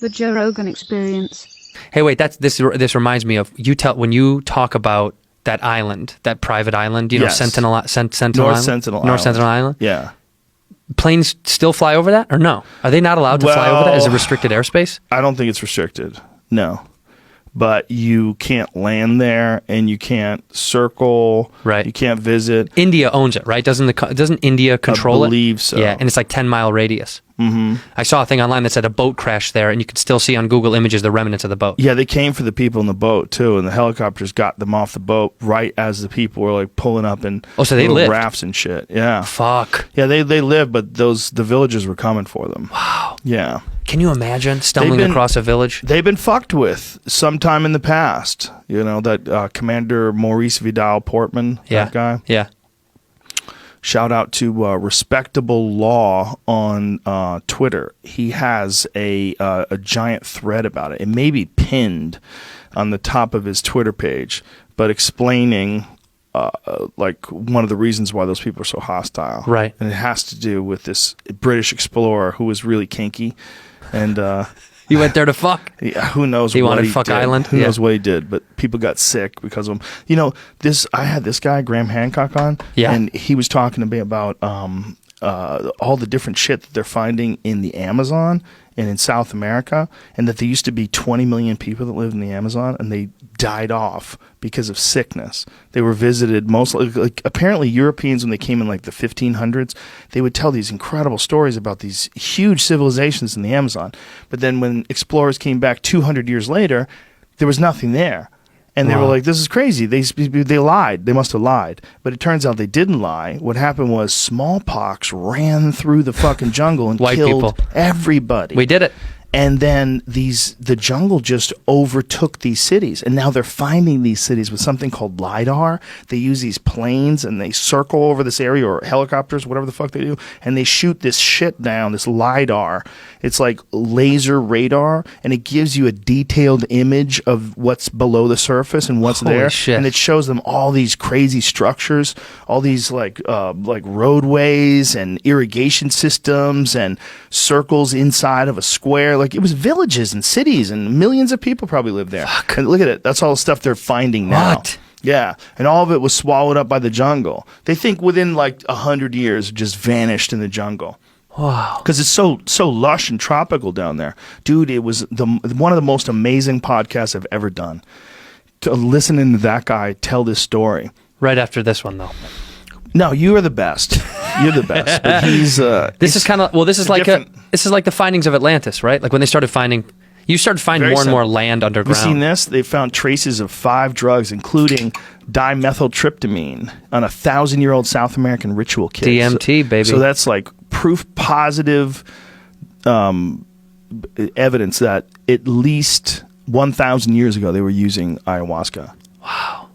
The Joe Rogan Experience. Hey, wait, this reminds me of when you talk about that island, that private island, you know, Yes. Sentinel North Island? Sentinel North Island. Sentinel Island? Yeah. Planes still fly over that, or no? Are they not allowed to fly over that? Is it restricted airspace? I don't think it's restricted. No. But you can't land there, and you can't circle. Right. You can't visit. India owns it, right? Doesn't India control it? I believe so. Yeah, and it's like 10-mile radius. Mm-hmm. I saw a thing online that said a boat crashed there, and you could still see on Google Images the remnants of the boat. Yeah, they came for the people in the boat too, and the helicopters got them off the boat right as the people were like pulling up in so they little lived. rafts and shit. Yeah. Fuck. Yeah, they lived, but the villagers were coming for them. Wow. Yeah. Can you imagine stumbling across a village? They've been fucked with sometime in the past. You know, that Commander Maurice Vidal Portman, that guy. Yeah. Shout out to Respectable Law on Twitter. He has a giant thread about it. It may be pinned on the top of his Twitter page, but explaining like one of the reasons why those people are so hostile. Right. And it has to do with this British explorer who was really kinky. And you went there to fuck? Yeah, who knows he what wanted he fuck did. island? Who knows what he did, but people got sick because of him. You know, I had this guy, Graham Hancock, on, and he was talking to me about all the different shit that they're finding in the Amazon and in South America, and that there used to be 20 million people that lived in the Amazon, and they died off because of sickness. They were visited mostly, like apparently Europeans, when they came in like the 1500s, they would tell these incredible stories about these huge civilizations in the Amazon. But then when explorers came back 200 years later, there was nothing there. And they were like, this is crazy. They lied. They must have lied. But it turns out they didn't lie. What happened was smallpox ran through the fucking jungle and killed everybody. We did it. And then the jungle just overtook these cities. And now they're finding these cities with something called LiDAR. They use these planes and they circle over this area, or helicopters, whatever the fuck they do. And they shoot this shit down, this LiDAR. It's like laser radar. And it gives you a detailed image of what's below the surface and what's there. Shit. And it shows them all these crazy structures, all these like roadways and irrigation systems and circles inside of a square. Like, it was villages and cities, and millions of people probably lived there. Fuck. And look at it. That's all the stuff they're finding now. What? Yeah. And all of it was swallowed up by the jungle. They think within like 100 years, it just vanished in the jungle. Wow. Because it's so lush and tropical down there. Dude, it was one of the most amazing podcasts I've ever done. To listening to that guy tell this story. Right after this one, though. No, you are the best. You're the best. But he's this is kind of this is like the findings of Atlantis, right? Like when they started finding more and more land underground. Have you seen this? They found traces of 5 drugs, including dimethyltryptamine, on a 1,000-year-old South American ritual kit. DMT, baby. So that's like proof positive evidence that at least 1,000 years ago they were using ayahuasca. Wow.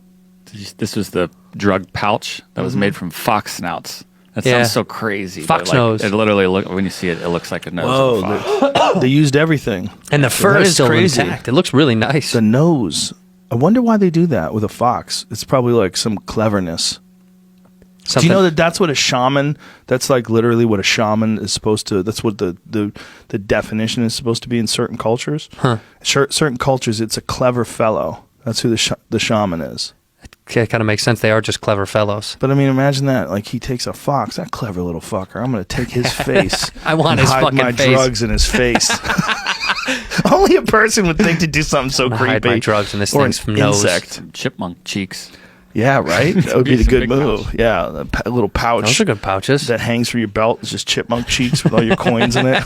This was the drug pouch that was made from fox snouts. That sounds so crazy. Fox nose. It literally when you see it, it looks like a nose of a fox. They used everything. And the fur That is is still crazy. intact. It looks really nice. The nose. I wonder why they do that with a fox. It's probably like some cleverness. Do you know that that's what a shaman, that's like literally what a shaman is supposed to, that's what the definition is supposed to be in certain cultures? Huh. Certain cultures, it's a clever fellow. That's who the shaman is. It kind of makes sense. They are just clever fellows. But I mean, imagine that. Like, he takes a fox, that clever little fucker. I'm going to take his face. I want his hide fucking my face. drugs in his face. Only a person would think to do something so creepy. Hide my drugs in this or thing's an nose. insect. Chipmunk cheeks. Yeah, right? That would be the Some good big move. pouch. Yeah, a little pouch Those are good pouches. that hangs from your belt. It's just chipmunk cheeks with all your coins in it.